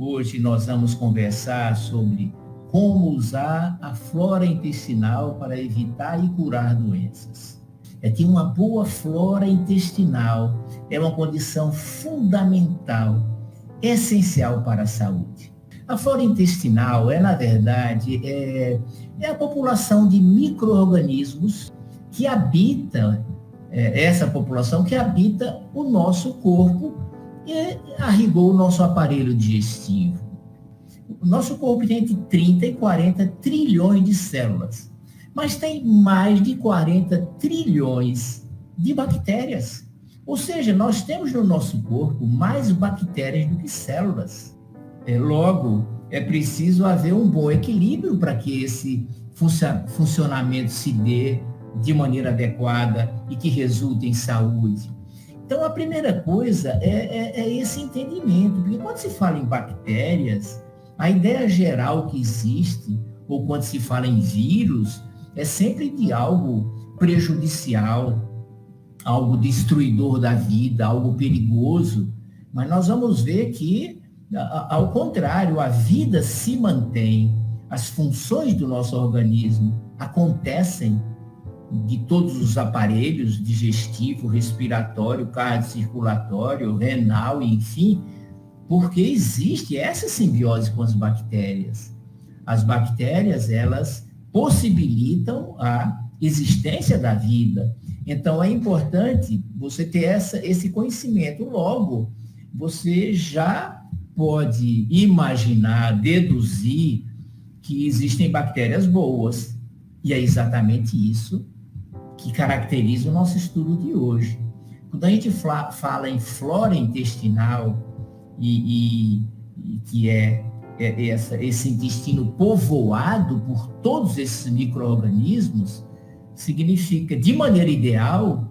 Hoje nós vamos conversar sobre como usar a flora intestinal para evitar e curar doenças. Que uma boa flora intestinal é uma condição fundamental, essencial para a saúde. A flora intestinal na verdade, a população de micro-organismos que habita, essa população que habita o nosso corpo e, a rigor, o nosso aparelho digestivo. O nosso corpo tem entre 30 e 40 trilhões de células, mas tem mais de 40 trilhões de bactérias. Ou seja, nós temos no nosso corpo mais bactérias do que células. Logo, é preciso haver um bom equilíbrio para que esse funcionamento se dê de maneira adequada e que resulte em saúde. Então, a primeira coisa é esse entendimento, porque quando se fala em bactérias, a ideia geral que existe, ou quando se fala em vírus, é sempre de algo prejudicial, algo destruidor da vida, algo perigoso. Mas nós vamos ver que, ao contrário, a vida se mantém, as funções do nosso organismo acontecem de todos os aparelhos, digestivo, respiratório, cardiocirculatório, renal, enfim, porque existe essa simbiose com as bactérias. As bactérias, elas possibilitam a existência da vida. Então, é importante você ter esse conhecimento. Logo, você já pode imaginar, deduzir que existem bactérias boas. E é exatamente isso que caracteriza o nosso estudo de hoje. Quando a gente fala em flora intestinal, e que esse intestino povoado por todos esses micro-organismos, significa, de maneira ideal,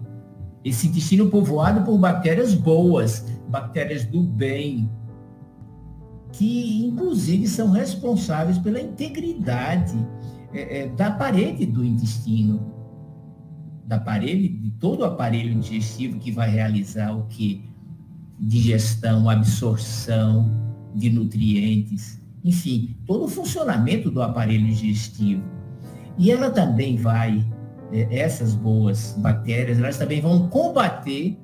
esse intestino povoado por bactérias boas, bactérias do bem, que inclusive são responsáveis pela integridade da parede do intestino, de todo o aparelho digestivo que vai realizar o quê? Digestão, absorção de nutrientes, enfim, todo o funcionamento do aparelho digestivo. E ela também vai, essas boas bactérias, elas também vão combater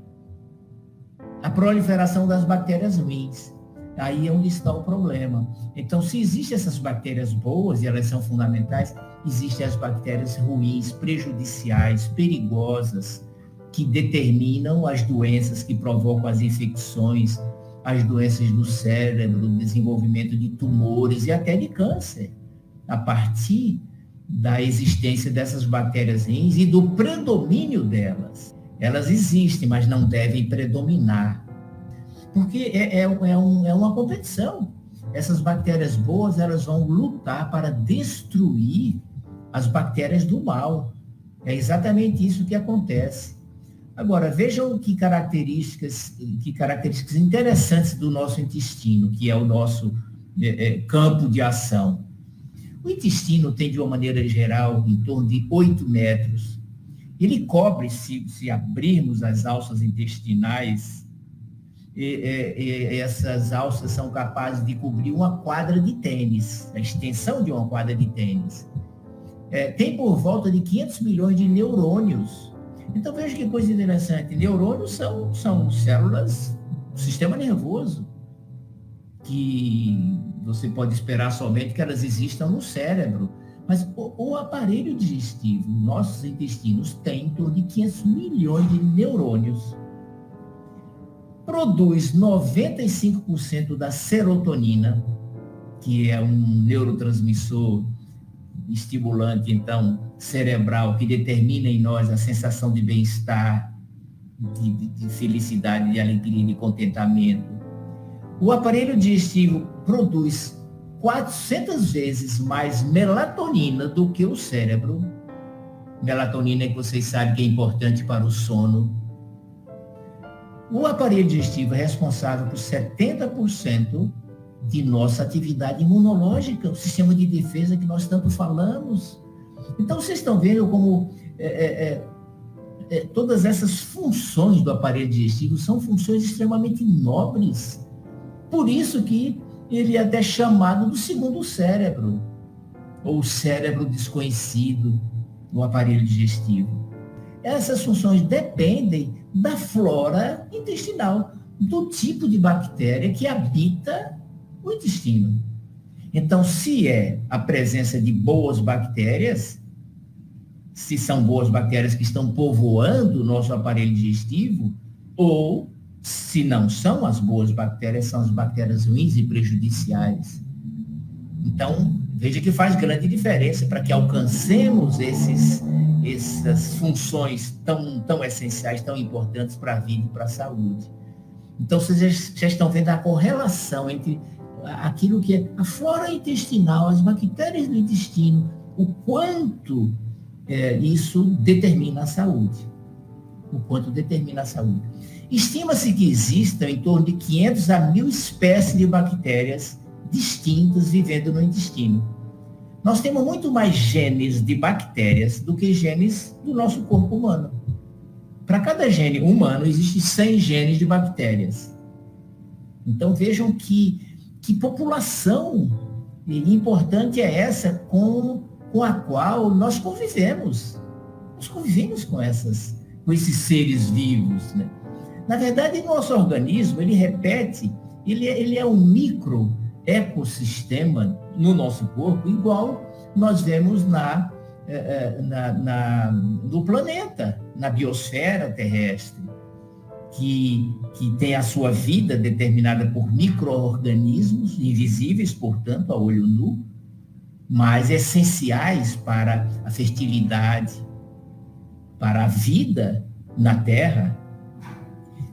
a proliferação das bactérias ruins. Aí é onde está o problema. Então, se existem essas bactérias boas, e elas são fundamentais, existem as bactérias ruins, prejudiciais, perigosas, que determinam as doenças que provocam as infecções, as doenças do cérebro, o desenvolvimento de tumores e até de câncer, a partir da existência dessas bactérias ruins e do predomínio delas. Elas existem, mas não devem predominar. Porque é uma competição. Essas bactérias boas, elas vão lutar para destruir as bactérias do mal. É exatamente isso que acontece. Agora, vejam que características interessantes do nosso intestino, que é o nosso campo de ação. O intestino tem, de uma maneira geral, em torno de 8 metros. Ele cobre, se abrirmos as alças intestinais, essas alças são capazes de cobrir uma quadra de tênis, a extensão de uma quadra de tênis. Tem por volta de 500 milhões de neurônios. Então, veja que coisa interessante. Neurônios são células do sistema nervoso, que você pode esperar somente que elas existam no cérebro. Mas o aparelho digestivo, nossos intestinos, tem em torno de 500 milhões de neurônios. Produz 95% da serotonina, que é um neurotransmissor estimulante, então, cerebral, que determina em nós a sensação de bem-estar, de felicidade, de alegria, de contentamento. O aparelho digestivo produz 400 vezes mais melatonina do que o cérebro. Melatonina, que vocês sabem que é importante para o sono. O aparelho digestivo é responsável por 70% de nossa atividade imunológica, o sistema de defesa que nós tanto falamos. Então, vocês estão vendo como todas essas funções do aparelho digestivo são funções extremamente nobres. Por isso que ele é até chamado do segundo cérebro, ou cérebro desconhecido, do aparelho digestivo. Essas funções dependem da flora intestinal, do tipo de bactéria que habita o intestino. Então, se é a presença de boas bactérias, se são boas bactérias que estão povoando o nosso aparelho digestivo, ou se não são as boas bactérias, são as bactérias ruins e prejudiciais. Então, veja que faz grande diferença para que alcancemos essas funções tão essenciais, tão importantes para a vida e para a saúde. Então, vocês já estão vendo a correlação entre aquilo que é a flora intestinal, as bactérias do intestino, o quanto isso determina a saúde. O quanto determina a saúde. Estima-se que existam em torno de 500 a 1.000 espécies de bactérias distintas vivendo no intestino. Nós temos muito mais genes de bactérias do que genes do nosso corpo humano. Para cada gene humano, existem 100 genes de bactérias. Então, vejam que população importante é essa com a qual nós convivemos. Nós convivemos com esses seres vivos, né? Na verdade, nosso organismo, ele repete, ele é um microecossistema no nosso corpo, igual nós vemos no planeta, na biosfera terrestre, que tem a sua vida determinada por micro-organismos, invisíveis, portanto, a olho nu, mas essenciais para a fertilidade, para a vida na Terra.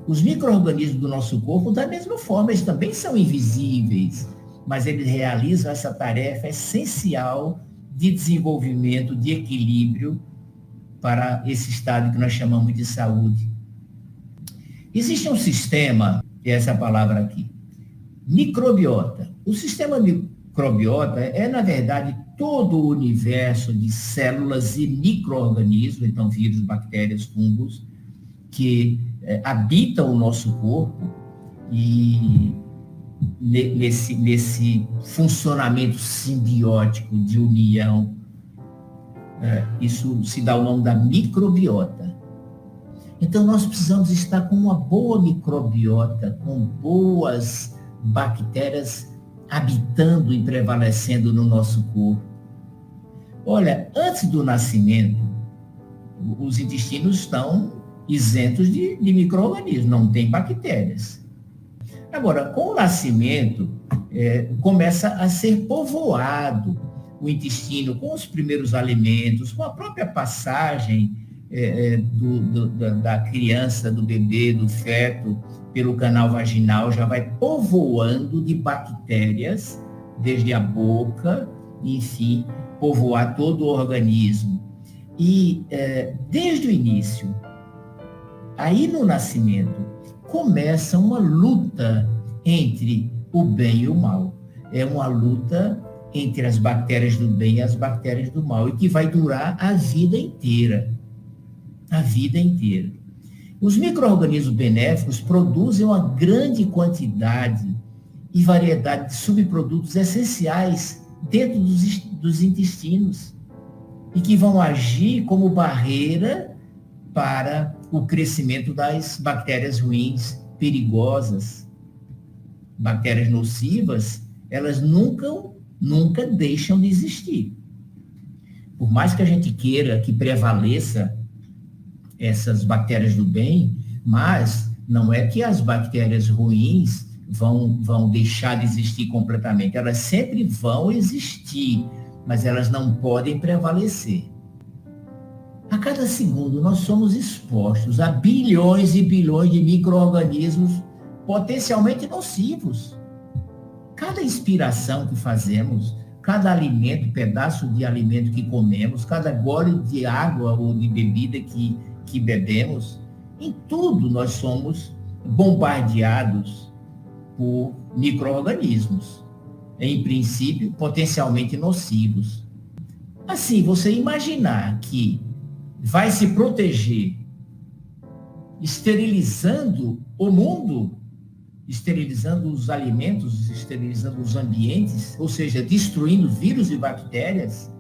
Os micro-organismos do nosso corpo, da mesma forma, eles também são invisíveis, mas eles realizam essa tarefa essencial de desenvolvimento, de equilíbrio para esse estado que nós chamamos de saúde. Existe um sistema, que é essa palavra aqui, microbiota. O sistema microbiota é, na verdade, todo o universo de células e micro-organismos, então vírus, bactérias, fungos, que habitam o nosso corpo e nesse funcionamento simbiótico de união, isso se dá o nome da microbiota. Então, nós precisamos estar com uma boa microbiota, com boas bactérias habitando e prevalecendo no nosso corpo. Olha, antes do nascimento, os intestinos estão isentos de micro-organismos, não tem bactérias. Agora, com o nascimento, começa a ser povoado o intestino com os primeiros alimentos, com a própria passagem da criança, do bebê, do feto, pelo canal vaginal, já vai povoando de bactérias, desde a boca, enfim, povoar todo o organismo. E desde o início, aí no nascimento, começa uma luta entre o bem e o mal. É uma luta entre as bactérias do bem e as bactérias do mal, e que vai durar a vida inteira. A vida inteira. Os micro-organismos benéficos produzem uma grande quantidade e variedade de subprodutos essenciais dentro dos intestinos e que vão agir como barreira para o crescimento das bactérias ruins, perigosas. Bactérias nocivas, elas nunca deixam de existir. Por mais que a gente queira que prevaleça essas bactérias do bem, mas não é que as bactérias ruins vão deixar de existir completamente. Elas sempre vão existir, mas elas não podem prevalecer. A cada segundo, nós somos expostos a bilhões e bilhões de micro-organismos potencialmente nocivos. Cada inspiração que fazemos, cada alimento, pedaço de alimento que comemos, cada gole de água ou de bebida que bebemos, em tudo nós somos bombardeados por micro-organismos, em princípio, potencialmente nocivos. Assim, você imaginar que vai se proteger esterilizando o mundo, esterilizando os alimentos, esterilizando os ambientes, ou seja, destruindo vírus e bactérias,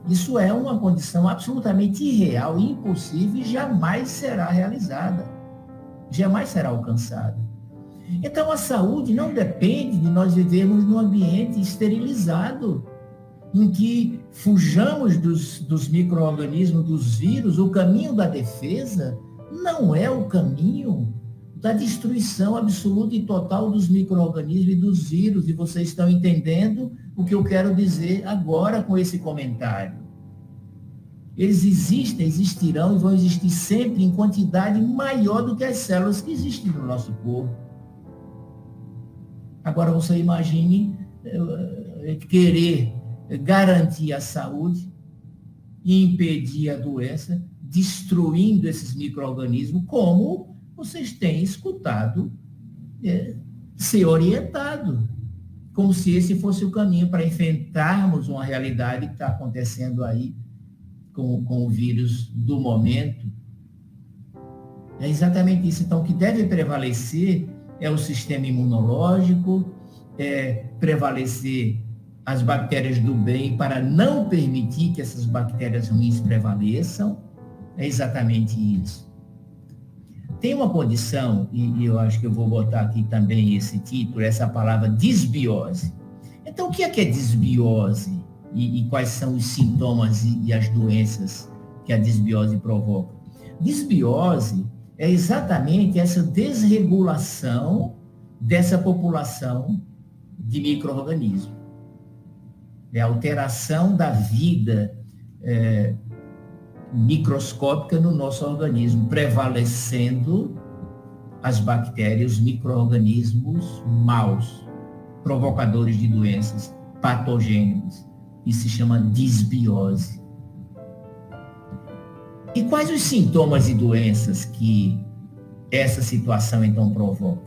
isso é uma condição absolutamente irreal, impossível e jamais será realizada, jamais será alcançada. Então, a saúde não depende de nós vivermos num ambiente esterilizado, em que fujamos dos micro-organismos, dos vírus. O caminho da defesa não é o caminho da destruição absoluta e total dos micro-organismos e dos vírus. E vocês estão entendendo o que eu quero dizer agora com esse comentário. Eles existem, existirão e vão existir sempre em quantidade maior do que as células que existem no nosso corpo. Agora você imagine querer garantir a saúde e impedir a doença, destruindo esses micro-organismos, como vocês têm escutado ser orientado, como se esse fosse o caminho para enfrentarmos uma realidade que está acontecendo aí com o vírus do momento. É exatamente isso. Então, o que deve prevalecer é o sistema imunológico, prevalecer as bactérias do bem para não permitir que essas bactérias ruins prevaleçam. É exatamente isso. Tem uma condição, e eu acho que eu vou botar aqui também esse título, essa palavra disbiose. Então, o que é disbiose? E quais são os sintomas e as doenças que a disbiose provoca? Disbiose é exatamente essa desregulação dessa população de micro-organismos. É a alteração da vida microscópica no nosso organismo, prevalecendo as bactérias, os micro-organismos maus, provocadores de doenças, patogênicos. Isso se chama disbiose. E quais os sintomas e doenças que essa situação então provoca?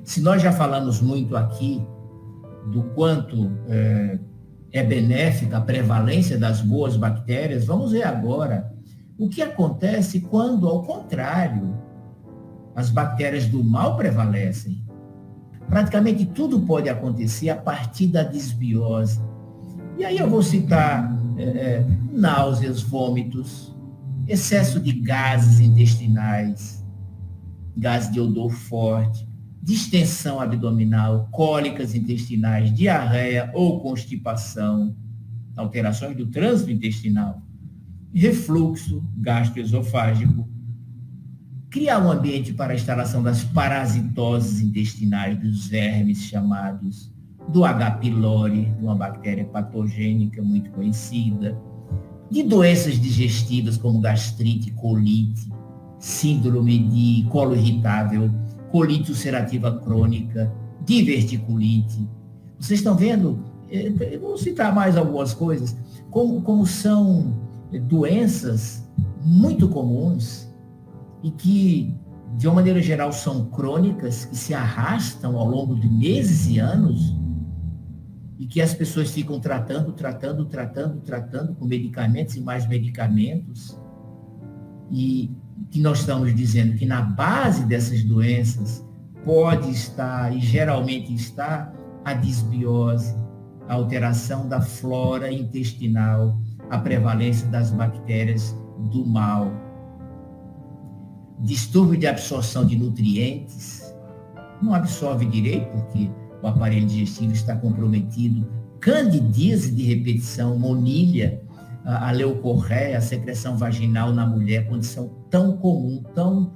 Se nós já falamos muito aqui do quanto é benéfica a prevalência das boas bactérias, vamos ver agora o que acontece quando, ao contrário, as bactérias do mal prevalecem. Praticamente tudo pode acontecer a partir da disbiose. E aí eu vou citar náuseas, vômitos, excesso de gases intestinais, gases de odor forte, distensão abdominal, cólicas intestinais, diarreia ou constipação, alterações do trânsito intestinal, refluxo gastroesofágico, criar um ambiente para a instalação das parasitoses intestinais, dos vermes chamados do H. pylori, uma bactéria patogênica muito conhecida, de doenças digestivas como gastrite, colite, síndrome de colo irritável, colite ulcerativa crônica, diverticulite. Vocês estão vendo? Eu vou citar mais algumas coisas, como são doenças muito comuns e que, de uma maneira geral, são crônicas, que se arrastam ao longo de meses e anos, e que as pessoas ficam tratando com medicamentos e mais medicamentos, e que nós estamos dizendo que na base dessas doenças pode estar, e geralmente está, a disbiose, a alteração da flora intestinal, a prevalência das bactérias do mal, distúrbio de absorção de nutrientes, não absorve direito porque o aparelho digestivo está comprometido, candidíase de repetição, monilha, a leucorreia, a secreção vaginal na mulher, condição tão comum, tão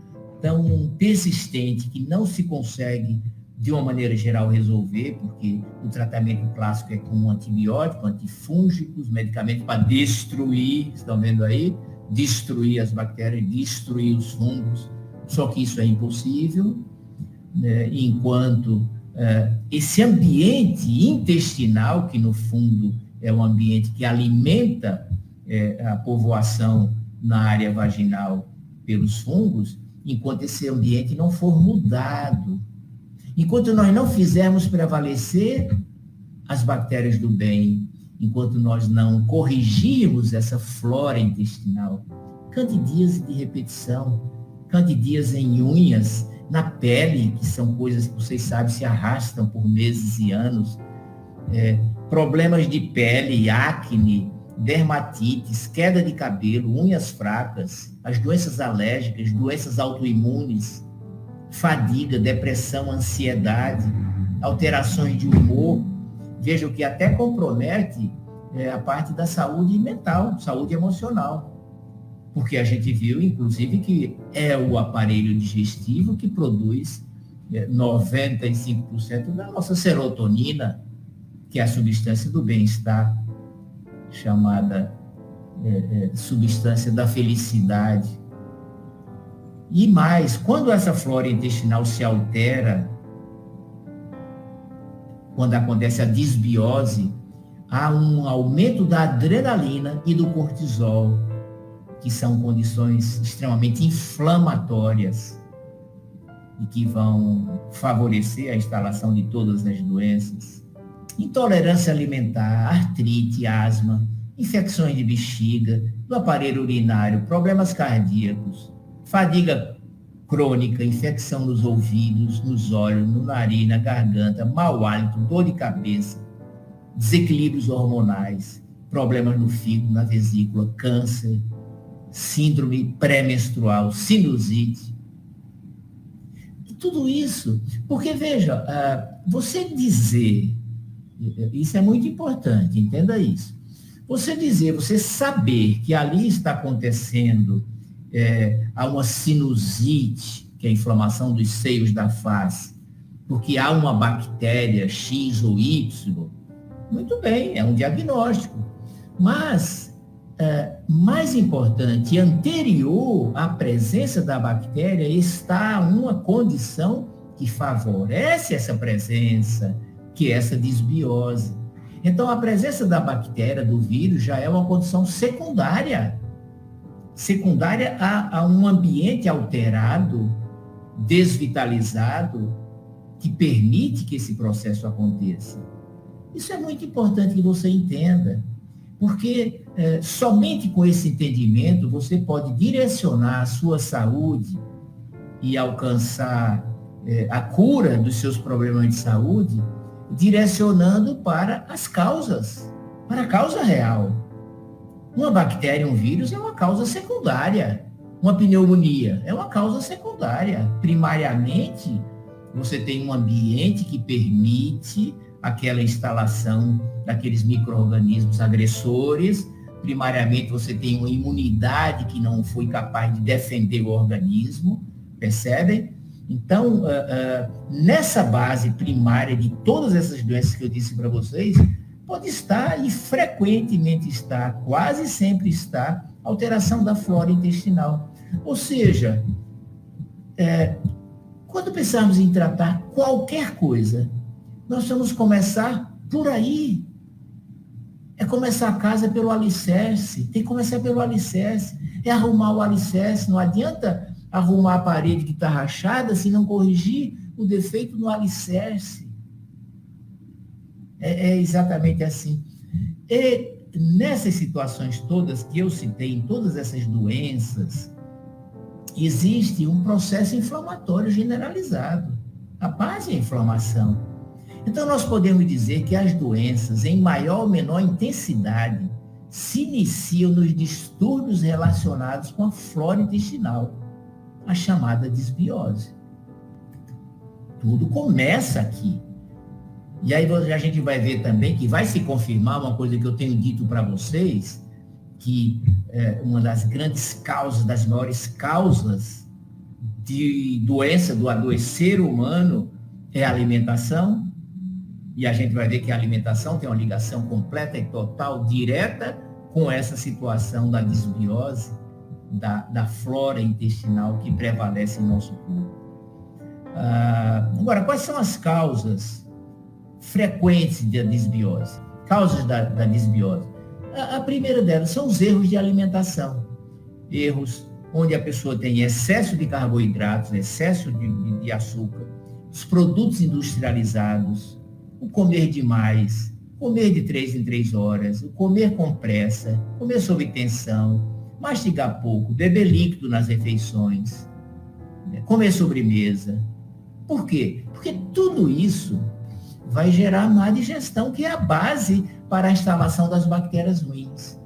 persistente, que não se consegue, de uma maneira geral, resolver, porque o tratamento clássico é com um antibiótico, antifúngicos, medicamentos para destruir, estão vendo aí? Destruir as bactérias, destruir os fungos, só que isso é impossível, né? Enquanto esse ambiente intestinal, que no fundo é um ambiente que alimenta a povoação na área vaginal pelos fungos, enquanto esse ambiente não for mudado, enquanto nós não fizermos prevalecer as bactérias do bem, enquanto nós não corrigirmos essa flora intestinal, candidíase de repetição, candidíase em unhas, na pele, que são coisas que vocês sabem se arrastam por meses e anos, problemas de pele, acne, dermatites, queda de cabelo, unhas fracas, as doenças alérgicas, doenças autoimunes, fadiga, depressão, ansiedade, alterações de humor. Vejam que até compromete a parte da saúde mental, saúde emocional. Porque a gente viu, inclusive, que é o aparelho digestivo que produz 95% da nossa serotonina, que é a substância do bem-estar, chamada substância da felicidade. E mais, quando essa flora intestinal se altera, quando acontece a disbiose, há um aumento da adrenalina e do cortisol, que são condições extremamente inflamatórias e que vão favorecer a instalação de todas as doenças. Intolerância alimentar, artrite, asma, infecções de bexiga, do aparelho urinário, problemas cardíacos, fadiga crônica, infecção nos ouvidos, nos olhos, no nariz, na garganta, mau hálito, dor de cabeça, desequilíbrios hormonais, problemas no fígado, na vesícula, câncer, síndrome pré-menstrual, sinusite. E tudo isso, porque veja, você dizer, isso é muito importante, entenda isso. Você dizer, você saber que ali está acontecendo há uma sinusite, que é a inflamação dos seios da face, porque há uma bactéria X ou Y, muito bem, é um diagnóstico. Mas, mais importante, anterior à presença da bactéria, está uma condição que favorece essa presença, que é essa disbiose. Então, a presença da bactéria, do vírus, já é uma condição secundária. Secundária a um ambiente alterado, desvitalizado, que permite que esse processo aconteça. Isso é muito importante que você entenda, porque somente com esse entendimento você pode direcionar a sua saúde e alcançar a cura dos seus problemas de saúde, direcionando para as causas, para a causa real. Uma bactéria, um vírus é uma causa secundária. Uma pneumonia é uma causa secundária. Primariamente, você tem um ambiente que permite aquela instalação daqueles micro-organismos agressores. Primariamente, você tem uma imunidade que não foi capaz de defender o organismo, percebem? Então, nessa base primária de todas essas doenças que eu disse para vocês, pode estar e frequentemente está, quase sempre está, alteração da flora intestinal. Ou seja, quando pensarmos em tratar qualquer coisa, nós vamos começar por aí. É começar a casa pelo alicerce, tem que começar pelo alicerce, é arrumar o alicerce, não adianta arrumar a parede que está rachada se não corrigir o defeito no alicerce. É exatamente assim. E nessas situações todas que eu citei, em todas essas doenças, existe um processo inflamatório generalizado. A base é a inflamação. Então, nós podemos dizer que as doenças, em maior ou menor intensidade, se iniciam nos distúrbios relacionados com a flora intestinal, a chamada disbiose. Tudo começa aqui. E aí a gente vai ver também que vai se confirmar uma coisa que eu tenho dito para vocês, que uma das grandes causas, das maiores causas de doença do adoecer humano é a alimentação. E a gente vai ver que a alimentação tem uma ligação completa e total, direta, com essa situação da disbiose, da flora intestinal que prevalece em nosso corpo. Agora, quais são as causas frequentes da disbiose? Causas da disbiose. A primeira delas são os erros de alimentação. Erros onde a pessoa tem excesso de carboidratos, excesso de açúcar, os produtos industrializados, o comer demais, comer de 3 em 3 horas, o comer com pressa, comer sob tensão, mastigar pouco, beber líquido nas refeições. né? Comer sobremesa. Por quê? Porque tudo isso vai gerar má digestão, que é a base para a instalação das bactérias ruins.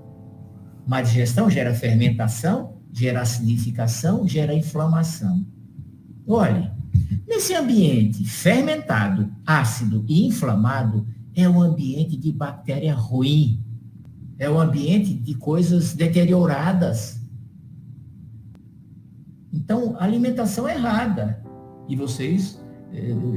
Má digestão gera fermentação, gera acidificação, gera inflamação. Olhe, nesse ambiente fermentado, ácido e inflamado, é um ambiente de bactéria ruim, é um ambiente de coisas deterioradas. Então, alimentação errada. E vocês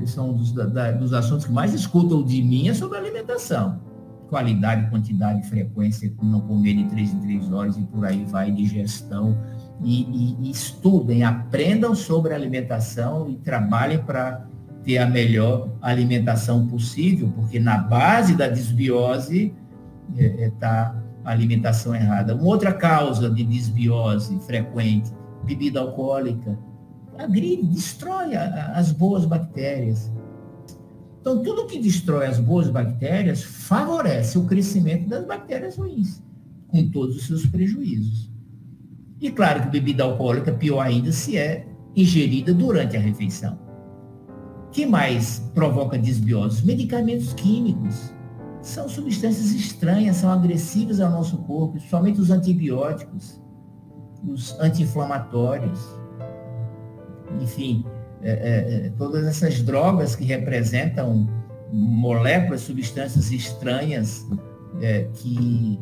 são dos assuntos que mais escutam de mim é sobre alimentação. Qualidade, quantidade, frequência, não comer de 3 em 3 horas e por aí vai, digestão. E estudem, aprendam sobre alimentação e trabalhem para ter a melhor alimentação possível, porque na base da desbiose está a alimentação errada. Uma outra causa de desbiose frequente, bebida alcoólica, agride, destrói as boas bactérias. Então, tudo que destrói as boas bactérias favorece o crescimento das bactérias ruins, com todos os seus prejuízos. E claro que bebida alcoólica, pior ainda, se é ingerida durante a refeição. O que mais provoca desbiose? Medicamentos químicos. São substâncias estranhas, são agressivas ao nosso corpo, somente os antibióticos, os anti-inflamatórios. Enfim, todas essas drogas que representam moléculas, substâncias estranhas que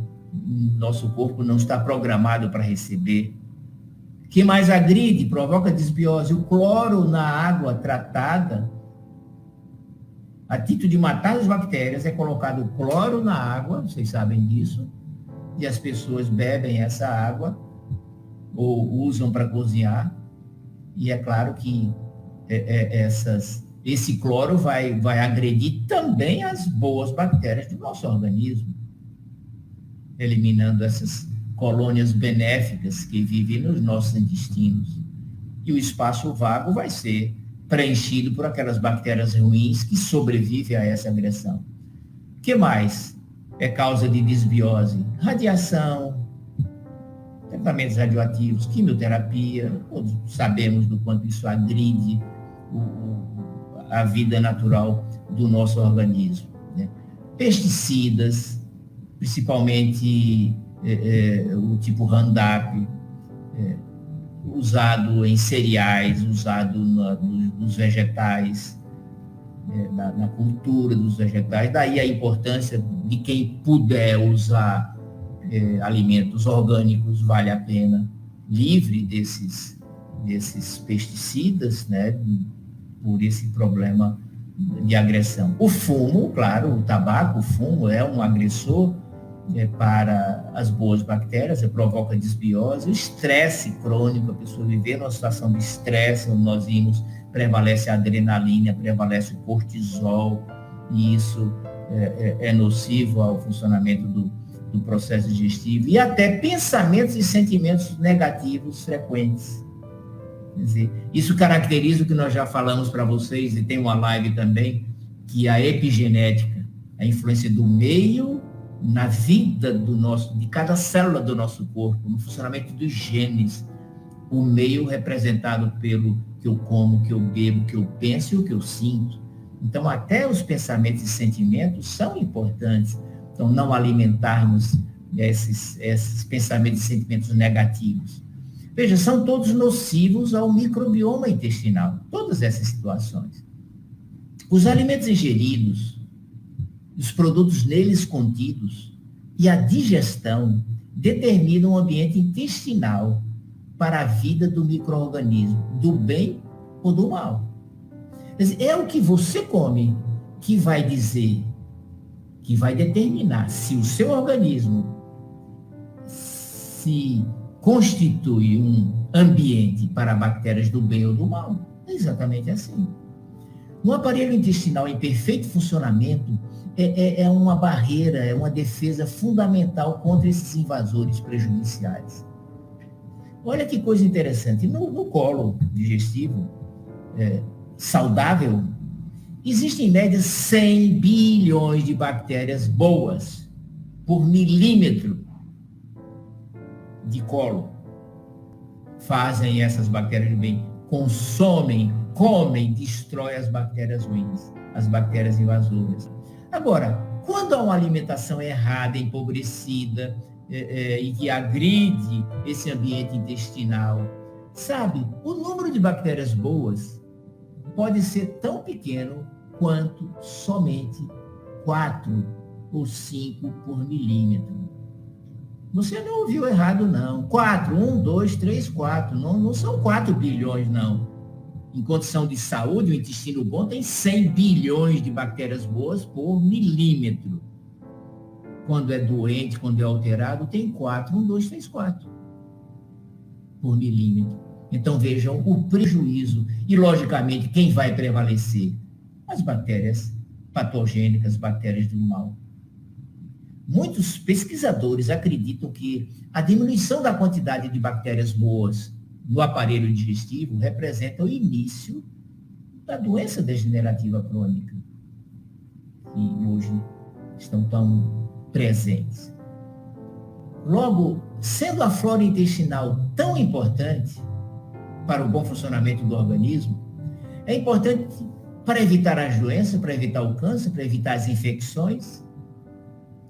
nosso corpo não está programado para receber. O que mais agride, provoca desbiose? O cloro na água tratada, a título de matar as bactérias, é colocado cloro na água, vocês sabem disso, e as pessoas bebem essa água ou usam para cozinhar, e é claro que esse cloro vai agredir também as boas bactérias do nosso organismo, eliminando essas colônias benéficas que vivem nos nossos intestinos. E o espaço vago vai ser preenchido por aquelas bactérias ruins que sobrevivem a essa agressão. O que mais é causa de desbiose? Radiação, tratamentos radioativos, quimioterapia, todos sabemos do quanto isso agride a vida natural do nosso organismo, né? Pesticidas, principalmente o tipo Roundup, usado em cereais, usado nos vegetais, na cultura dos vegetais. Daí a importância de quem puder usar alimentos orgânicos, vale a pena, livre desses pesticidas, né, por esse problema de agressão. O fumo, claro, o tabaco, o fumo é um agressor para as boas bactérias, provoca desbiose, o estresse crônico, a pessoa viver numa situação de estresse, onde nós vimos, prevalece a adrenalina, prevalece o cortisol, e isso é nocivo ao funcionamento do processo digestivo, e até pensamentos e sentimentos negativos frequentes. Quer dizer, isso caracteriza o que nós já falamos para vocês, e tem uma live também, que a epigenética, a influência do meio na vida de cada célula do nosso corpo, no funcionamento dos genes, o meio representado pelo que eu como, que eu bebo, que eu penso e o que eu sinto. Então, até os pensamentos e sentimentos são importantes. Então, não alimentarmos esses pensamentos e sentimentos negativos. Veja, são todos nocivos ao microbioma intestinal, todas essas situações. Os alimentos ingeridos, os produtos neles contidos e a digestão determinam o ambiente intestinal para a vida do micro-organismo, do bem ou do mal. Quer dizer, é o que você come que vai dizer, que vai determinar se o seu organismo se constitui um ambiente para bactérias do bem ou do mal. É exatamente assim. Um aparelho intestinal em perfeito funcionamento é uma barreira, é uma defesa fundamental contra esses invasores prejudiciais. Olha que coisa interessante. No colo digestivo saudável, existem em média 100 bilhões de bactérias boas por milímetro de colo. Fazem essas bactérias de bem consomem, comem, destrói as bactérias ruins, as bactérias invasoras. Agora, quando há uma alimentação errada, empobrecida, e que agride esse ambiente intestinal, sabe, o número de bactérias boas pode ser tão pequeno quanto somente 4 ou 5 por milímetro. Você não ouviu errado, não. 4, 1, 2, 3, 4. Não são 4 bilhões, não. Em condição de saúde, o intestino bom tem 100 bilhões de bactérias boas por milímetro. Quando é doente, quando é alterado, tem 4, 1, 2, 3, 4 por milímetro. Então vejam o prejuízo. E, logicamente, quem vai prevalecer? As bactérias patogênicas, bactérias do mal. Muitos pesquisadores acreditam que a diminuição da quantidade de bactérias boas no aparelho digestivo representa o início da doença degenerativa crônica, que hoje estão tão presentes. Logo, sendo a flora intestinal tão importante para o bom funcionamento do organismo, é importante para evitar as doenças, para evitar o câncer, para evitar as infecções,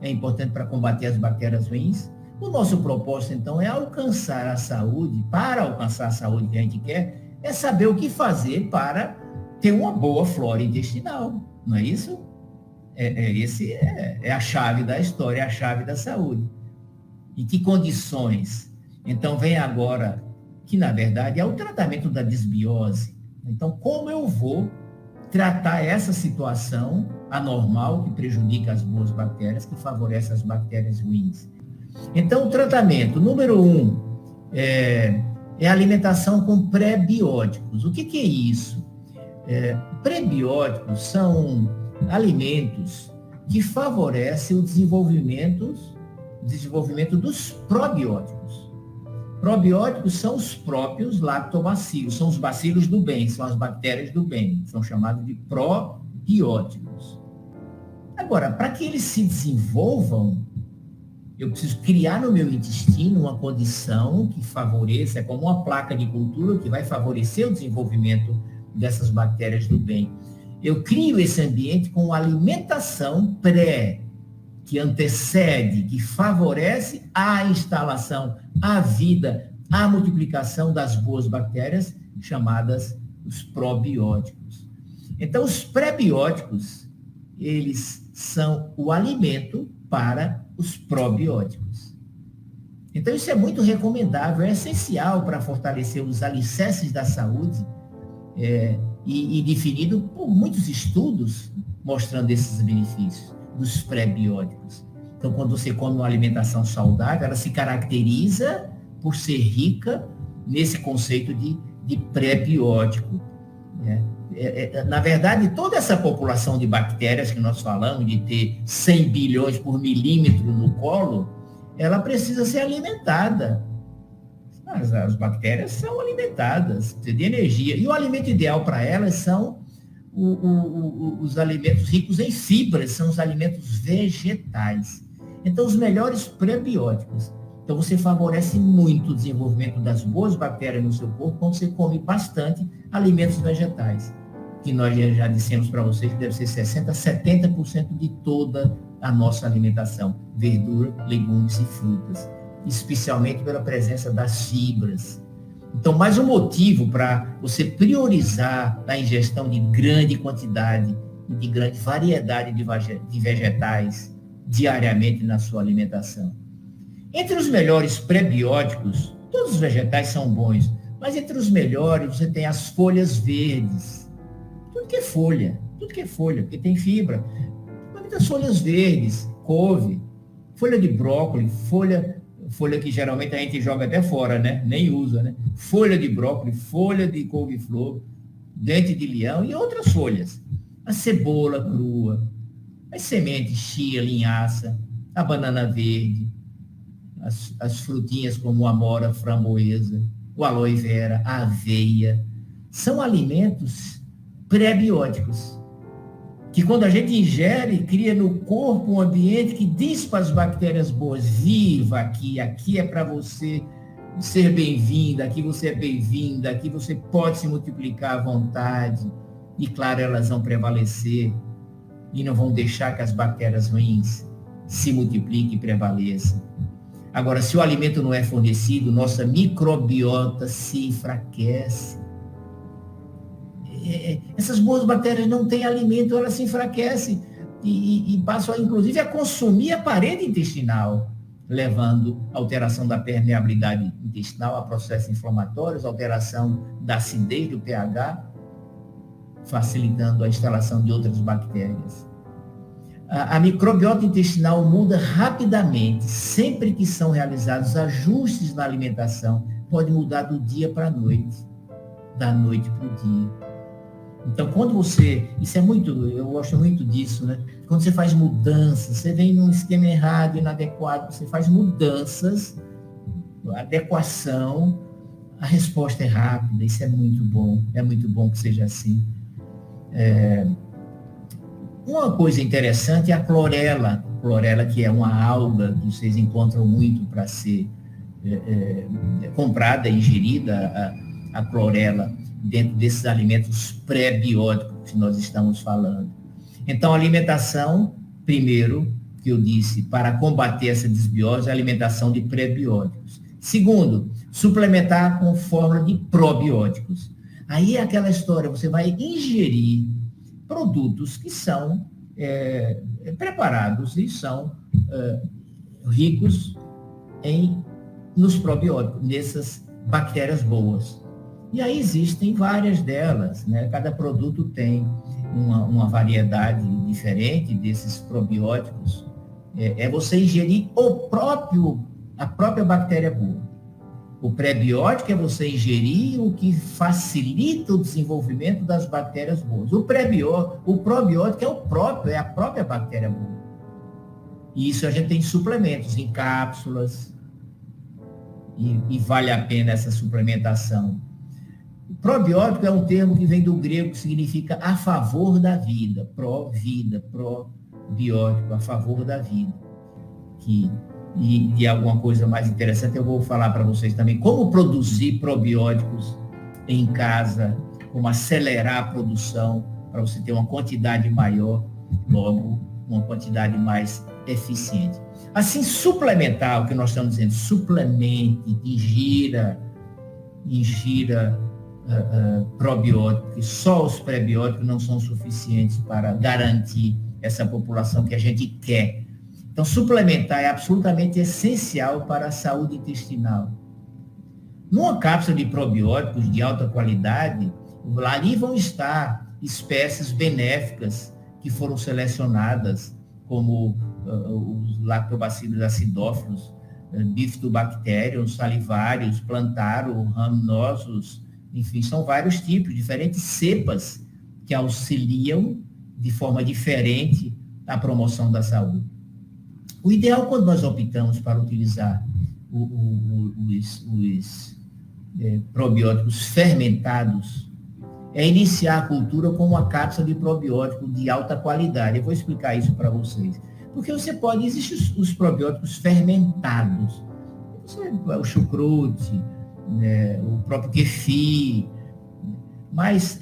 é importante para combater as bactérias ruins. O nosso propósito, então, é alcançar a saúde. Para alcançar a saúde que a gente quer, é saber o que fazer para ter uma boa flora intestinal, não é isso? É a chave da história, é a chave da saúde. Em que condições? Então, vem agora, que na verdade é o tratamento da desbiose. Então, como eu vou tratar essa situação anormal que prejudica as boas bactérias, que favorece as bactérias ruins? Então, o tratamento, número 1, é a alimentação com pré-bióticos. O que é isso? Pré-bióticos são alimentos que favorecem o desenvolvimento dos probióticos. Probióticos são os próprios lactobacilos, são os bacilos do bem, são as bactérias do bem, são chamados de probióticos. Agora, para que eles se desenvolvam, eu preciso criar no meu intestino uma condição que favoreça, é como uma placa de cultura que vai favorecer o desenvolvimento dessas bactérias do bem. Eu crio esse ambiente com alimentação que antecede, que favorece a instalação, a vida, a multiplicação das boas bactérias, chamadas os probióticos. Então, os pré-bióticos, eles são o alimento para os probióticos. Então, isso é muito recomendável, é essencial para fortalecer os alicerces da saúde, e definido por muitos estudos mostrando esses benefícios dos pré-bióticos. Então, quando você come uma alimentação saudável, ela se caracteriza por ser rica nesse conceito de pré-biótico. Na verdade, toda essa população de bactérias que nós falamos, de ter 100 bilhões por milímetro no colo, ela precisa ser alimentada. As bactérias são alimentadas de energia. E o alimento ideal para elas são os alimentos ricos em fibras, são os alimentos vegetais. Então, os melhores prebióticos. Então, você favorece muito o desenvolvimento das boas bactérias no seu corpo quando você come bastante alimentos vegetais, que nós já dissemos para vocês que deve ser 60% a 70% de toda a nossa alimentação, verdura, legumes e frutas, especialmente pela presença das fibras. Então, mais um motivo para você priorizar a ingestão de grande quantidade e de grande variedade de vegetais diariamente na sua alimentação. Entre os melhores prebióticos, todos os vegetais são bons, mas entre os melhores você tem as folhas verdes. Tudo que é folha, porque tem fibra. Muitas folhas verdes, couve, folha de brócolis, folha que geralmente a gente joga até fora, né? Nem usa, né? Folha de brócolis, folha de couve-flor, dente de leão e outras folhas. A cebola crua, as sementes chia, linhaça, a banana verde, as frutinhas como a amora, framboesa, o aloe vera, a aveia. São alimentos pré-bióticos, que quando a gente ingere, cria no corpo um ambiente que diz para as bactérias boas, viva aqui é para você ser bem-vinda, aqui você é bem-vinda, aqui você pode se multiplicar à vontade. E claro, elas vão prevalecer e não vão deixar que as bactérias ruins se multipliquem e prevaleçam. Agora, se o alimento não é fornecido, nossa microbiota se enfraquece. Essas boas bactérias não têm alimento, elas se enfraquecem e passam, inclusive, a consumir a parede intestinal, levando à alteração da permeabilidade intestinal, a processos inflamatórios, alteração da acidez do pH, facilitando a instalação de outras bactérias. A microbiota intestinal muda rapidamente, sempre que são realizados ajustes na alimentação, pode mudar do dia para a noite, da noite para o dia. Então, quando você, isso é muito, eu gosto muito disso, né? Quando você faz mudanças, você vem num esquema errado, inadequado, você faz mudanças, adequação, a resposta é rápida, isso é muito bom que seja assim. Uma coisa interessante é a clorela, que é uma alga que vocês encontram muito para ser comprada, ingerida, a clorela, dentro desses alimentos pré-bióticos que nós estamos falando. Então, a alimentação, primeiro, que eu disse, para combater essa desbiose, é a alimentação de pré-bióticos. Segundo, suplementar com fórmula de probióticos. Aí é aquela história, você vai ingerir produtos que são preparados e são ricos nos probióticos, nessas bactérias boas. E aí existem várias delas, né? Cada produto tem uma variedade diferente desses probióticos. É você ingerir a própria bactéria boa. O pré-biótico é você ingerir o que facilita o desenvolvimento das bactérias boas. O probiótico é a própria bactéria boa. E isso a gente tem em suplementos, em cápsulas, e vale a pena essa suplementação. Probiótico é um termo que vem do grego, que significa a favor da vida, pró-vida, probiótico, a favor da vida. E alguma coisa mais interessante, eu vou falar para vocês também como produzir probióticos em casa, como acelerar a produção, para você ter uma quantidade maior, logo uma quantidade mais eficiente. Assim, suplementar, o que nós estamos dizendo, suplemente, ingira probióticos, só os prebióticos não são suficientes para garantir essa população que a gente quer. Então, suplementar é absolutamente essencial para a saúde intestinal. Numa cápsula de probióticos de alta qualidade, ali vão estar espécies benéficas que foram selecionadas, como os lactobacillus acidófilos, bifidobacterium, salivários, plantaro, raminosos, enfim, são vários tipos, diferentes cepas que auxiliam de forma diferente a promoção da saúde. O ideal, quando nós optamos para utilizar os probióticos fermentados, é iniciar a cultura com uma cápsula de probiótico de alta qualidade. Eu vou explicar isso para vocês. Porque existem os probióticos fermentados. O chucrute, né, o próprio kefir. Mas,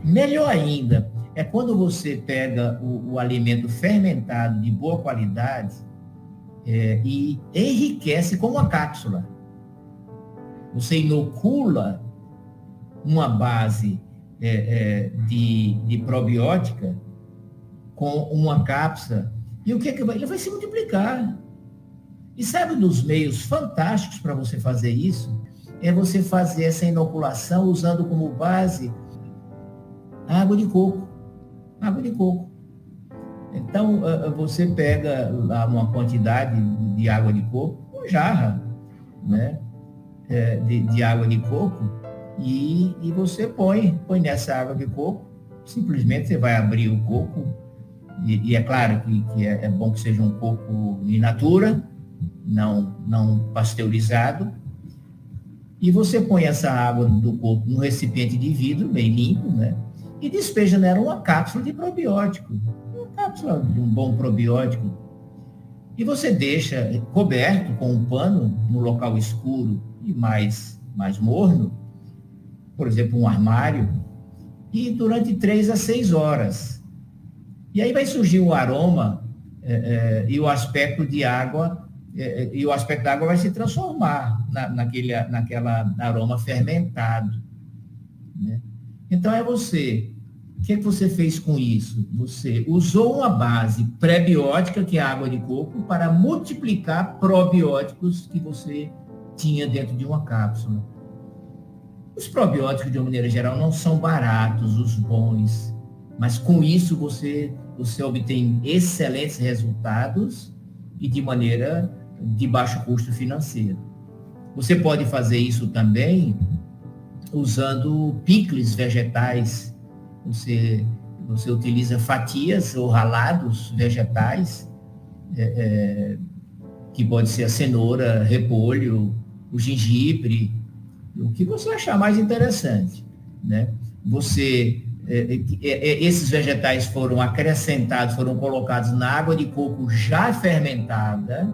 melhor ainda, é quando você pega o alimento fermentado de boa qualidade e enriquece com uma cápsula. Você inocula uma base de probiótica com uma cápsula. E o que é que vai? Ele vai se multiplicar. E sabe dos meios fantásticos para você fazer isso? É você fazer essa inoculação usando como base água de coco. Água de coco. Então, você pega lá uma quantidade de água de coco, uma jarra, né, de água de coco, e você põe nessa água de coco, simplesmente você vai abrir o coco, e é claro que é bom que seja um coco in natura, não pasteurizado, e você põe essa água do coco num recipiente de vidro, bem limpo, né? E despeja nela uma cápsula de probiótico, uma cápsula de um bom probiótico. E você deixa coberto com um pano no local escuro e mais morno, por exemplo, um armário, e durante 3 a 6 horas. E aí vai surgir o aroma e o aspecto de água, e o aspecto da água vai se transformar naquela aroma fermentado, né? Então o que você fez com isso? Você usou uma base pré-biótica, que é a água de coco, para multiplicar probióticos que você tinha dentro de uma cápsula. Os probióticos, de uma maneira geral, não são baratos, os bons, mas com isso você obtém excelentes resultados e de baixo custo financeiro. Você pode fazer isso também usando picles vegetais. Você utiliza fatias ou ralados vegetais, que pode ser a cenoura, repolho, o gengibre, o que você achar mais interessante, né? Esses vegetais foram acrescentados, foram colocados na água de coco já fermentada.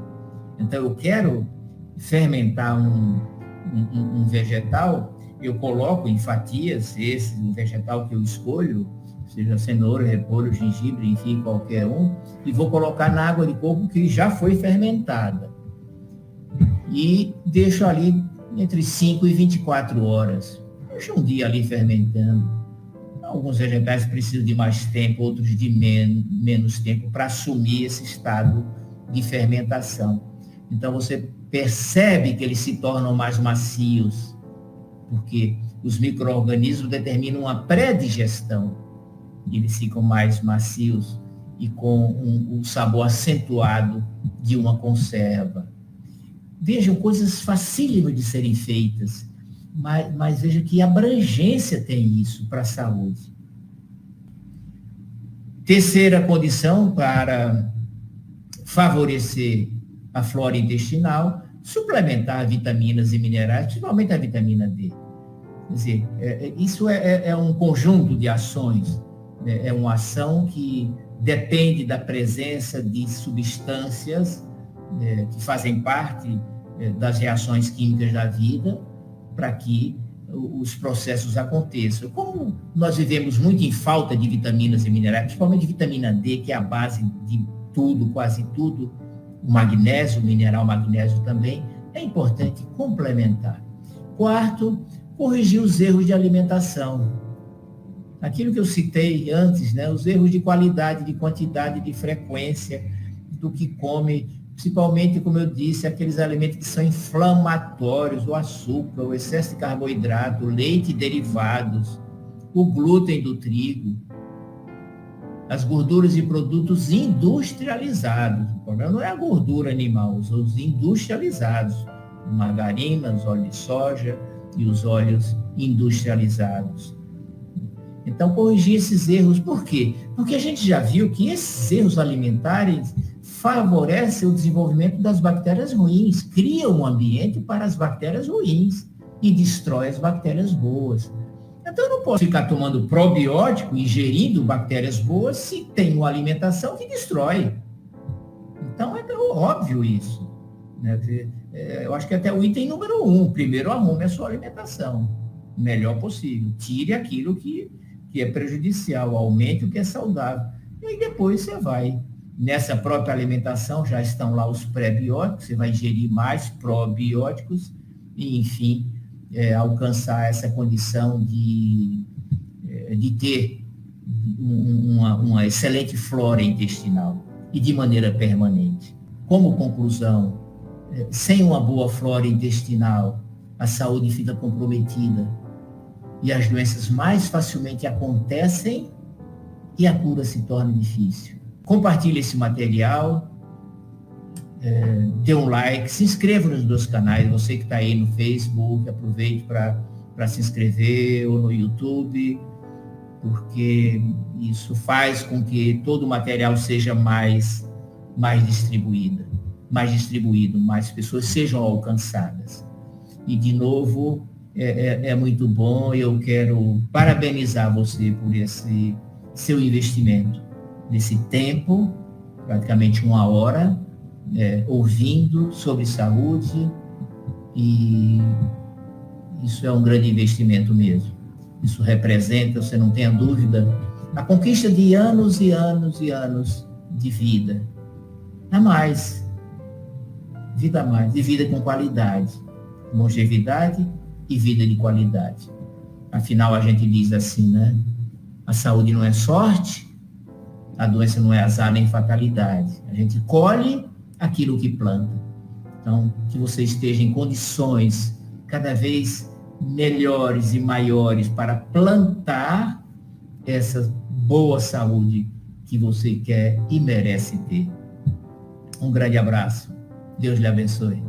Então, eu quero fermentar um vegetal, eu coloco em fatias o vegetal que eu escolho, seja cenoura, repolho, gengibre, enfim, qualquer um, e vou colocar na água de coco que já foi fermentada. E deixo ali entre 5 e 24 horas. Deixa um dia ali fermentando. Alguns vegetais precisam de mais tempo, outros de menos tempo para assumir esse estado de fermentação. Então, você percebe que eles se tornam mais macios, porque os micro-organismos determinam uma pré-digestão. Eles ficam mais macios e com um sabor acentuado de uma conserva. Vejam, coisas facílimas de serem feitas, mas veja que abrangência tem isso para a saúde. Terceira condição para favorecer a flora intestinal, suplementar vitaminas e minerais, principalmente a vitamina D. Quer dizer, isso é um conjunto de ações, né? É uma ação que depende da presença de substâncias que fazem parte das reações químicas da vida para que os processos aconteçam. Como nós vivemos muito em falta de vitaminas e minerais, principalmente vitamina D, que é a base de tudo, quase tudo, o magnésio, o mineral magnésio também, é importante complementar. Quarto, corrigir os erros de alimentação. Aquilo que eu citei antes, né? Os erros de qualidade, de quantidade, de frequência do que come, principalmente, como eu disse, aqueles alimentos que são inflamatórios, o açúcar, o excesso de carboidrato, o leite e derivados, o glúten do trigo, as gorduras e produtos industrializados. O problema não é a gordura animal, os industrializados, margarina, os óleos de soja e os óleos industrializados. Então, corrigir esses erros. Por quê? Porque a gente já viu que esses erros alimentares favorecem o desenvolvimento das bactérias ruins, cria um ambiente para as bactérias ruins e destrói as bactérias boas. Então, eu não posso ficar tomando probiótico, ingerindo bactérias boas, se tem uma alimentação que destrói. Então, é óbvio isso, né? Eu acho que até o item número 1, primeiro arrume a sua alimentação, o melhor possível. Tire aquilo que é prejudicial, aumente o que é saudável. E aí depois você vai. Nessa própria alimentação já estão lá os pré-bióticos, você vai ingerir mais probióticos e, enfim, alcançar essa condição de ter uma excelente flora intestinal e de maneira permanente. Como conclusão, sem uma boa flora intestinal, a saúde fica comprometida e as doenças mais facilmente acontecem e a cura se torna difícil. Compartilhe esse material, dê um like, se inscreva nos meus canais, você que está aí no Facebook, aproveite para se inscrever, ou no YouTube, porque isso faz com que todo o material seja mais distribuído, mais pessoas sejam alcançadas. E, de novo, é muito bom, eu quero parabenizar você por esse seu investimento, nesse tempo, praticamente 1 hora, ouvindo sobre saúde E isso é um grande investimento mesmo. Isso representa, você não tenha dúvida, a conquista de anos e anos e anos de vida. A mais. Vida a mais. E vida com qualidade. Longevidade e vida de qualidade. Afinal, a gente diz assim, né? A saúde não é sorte, a doença não é azar nem fatalidade. A gente colhe aquilo que planta. Então, que você esteja em condições cada vez melhores e maiores para plantar essa boa saúde que você quer e merece ter. Um grande abraço. Deus lhe abençoe.